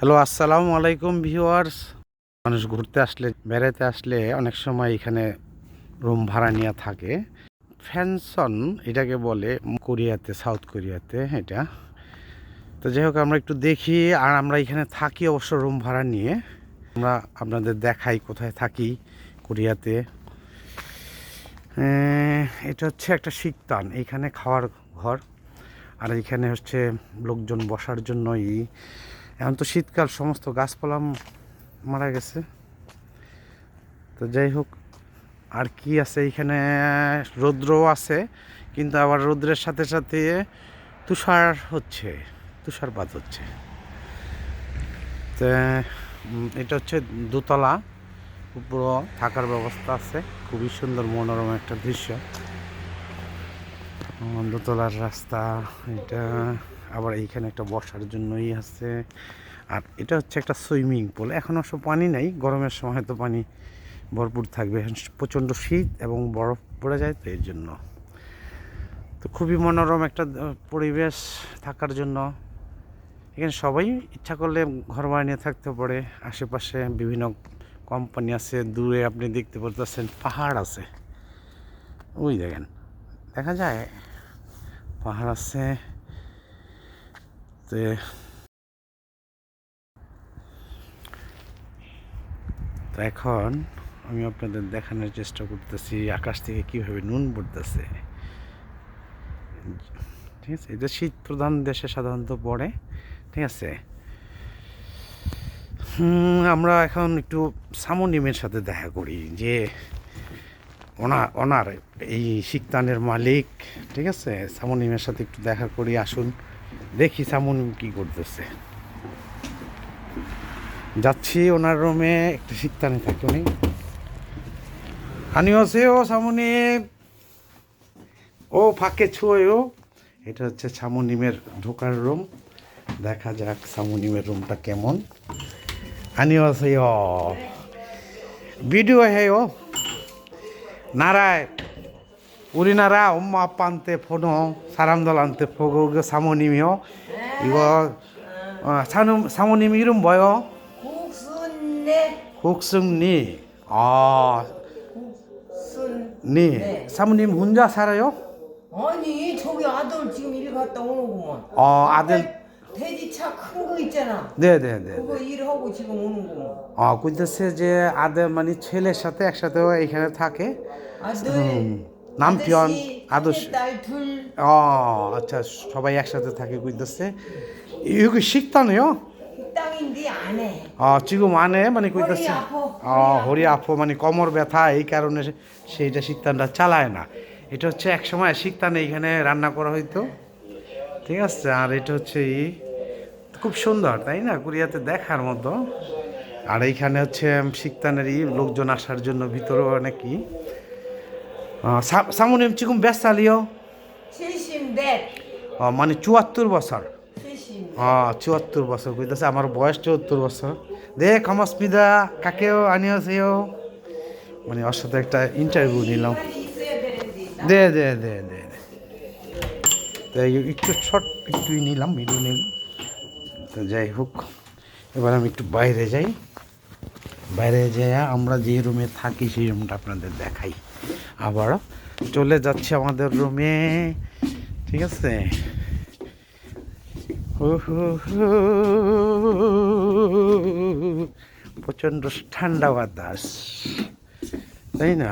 Hello, আসসালামু আলাইকুম viewers. মানুষ ঘুরতে আসলে, বেড়াতে আসলে অনেক সময় এখানে রুম ভাড়া নিয়ে থাকে। ফ্যানসন এটাকে বলে কোরিয়াতে, সাউথ কোরিয়াতে এটা। তো যাই হোক, আমরা একটু দেখি। আর আমরা এখানে থাকি অবশ্য রুম ভাড়া নিয়ে। আমরা আপনাদের দেখাই কোথায় থাকি কোরিয়াতে। এটা হচ্ছে একটা শিকতান, এইখানে খাওয়ার ঘর। আর এইখানে হচ্ছে লোকজন বসার জন্যই। এখন তো শীতকাল, সমস্ত গাছপালা মারা গেছে। তো যাই হোক, আর কি আছে এইখানে, রৌদ্রও আছে, কিন্তু আবার রৌদ্রের সাথে সাথে তুষারপাত হচ্ছে। তো এটা হচ্ছে দোতলা, উপরও থাকার ব্যবস্থা আছে। খুবই সুন্দর মনোরম একটা দৃশ্য। দোতলার রাস্তা এটা। আবার এইখানে একটা বসার জন্যই আছে। আর এটা হচ্ছে একটা সুইমিং পুল। এখন অবশ্য পানি নাই, গরমের সময় হয়তো পানি ভরপুর থাকবে। প্রচণ্ড শীত এবং বরফ পড়ে যায়, তো এর জন্য তো খুবই মনোরম একটা পরিবেশ থাকার জন্য। এখানে সবাই ইচ্ছা করলে ঘর বাড়ি নিয়ে থাকতে পারে। আশেপাশে বিভিন্ন কোম্পানি আছে। দূরে আপনি দেখতে পাচ্ছেন পাহাড় আছে, ওই দেখেন, দেখা যায় পাহাড় আছে। তো এখন আমি আপনাদের দেখানোর চেষ্টা করতেছি আকাশ থেকে কীভাবে নুন পড়তেছে। ঠিক আছে, এটা শীত প্রধান দেশে সাধারণত পড়ে। ঠিক আছে, আমরা এখন একটু সামোনিমের সাথে দেখা করি, যে ওনার এই শিকতানের মালিক। ঠিক আছে, সামোনিমের সাথে একটু দেখা করি, আসুন দেখি সামোনিম কী করতেছে। যাচ্ছি ওনার রুমে, একটা শিকতানে থাকি উনি। আনিওসেও সামোনিম, ও ফাঁকে ছুঁয়েও। এটা হচ্ছে সামোনিমের ঢোকার রুম। দেখা যাক সামোনিমের রুমটা কেমন। আনিওসেও ভিডিও 해요. 나라에 우리나라 엄마 아빠한테 번호 사람들한테 보고 그 사모님이요. 이거 사모님 이름 뭐요? 국순네. 국승리. 아, 국순네. 니 사모님 혼자 살아요? 아니 저기 아들 지금 일 갔다 오는구먼. 아들. 돼지차 큰 거 있잖아. 네네네. 그거 일하고 지금 오는구먼. কইতেছে যে আদের মানে ছেলের সাথে একসাথে এখানে থাকে। 아들, 남편, 아저씨, 아저씨. 딸 둘. আচ্ছা, সবাই একসাথে থাকে কইতেছে। 여기 식당이요? 식당인데 안 해. 지금 안 해? মানে কইতেছে হরি আফো, মানে কোমর ব্যথা, এই কারণে সেইটা শিকতানটা চালায় না। এটা হচ্ছে এক সময় শিকতানে এখানে রান্না করা হইতো। ঠিক আছে, আর এটা হচ্ছে খুব সুন্দর, তাই না, কোরিয়াতে দেখার মতো। আর এইখানে হচ্ছে শিকতানেরই লোকজন আসার জন্য ভিতরেও অনেকই। 사모님 지금 몇 살이요? 74. মানে 74 বছর। 74. 74 বছর কইতেছে। আমার বয়স 74 বছর। 네, 고맙습니다. 갈게요. 안녕하세요. মানে ওর সাথে একটা ইন্টারভিউ নিলাম। 있어야 되는데. 네. তো একটু একটুই নিলাম, ভিডিও নিলাম। তো যাই হোক, এবার আমি একটু বাইরে যাই। বাইরে যাই, আমরা যে রুমে থাকি সেই রুমটা আপনাদের দেখাই। আবারও চলে যাচ্ছে আমাদের রুমে। ঠিক আছে, প্রচণ্ড ঠান্ডা বাতাস, তাই না।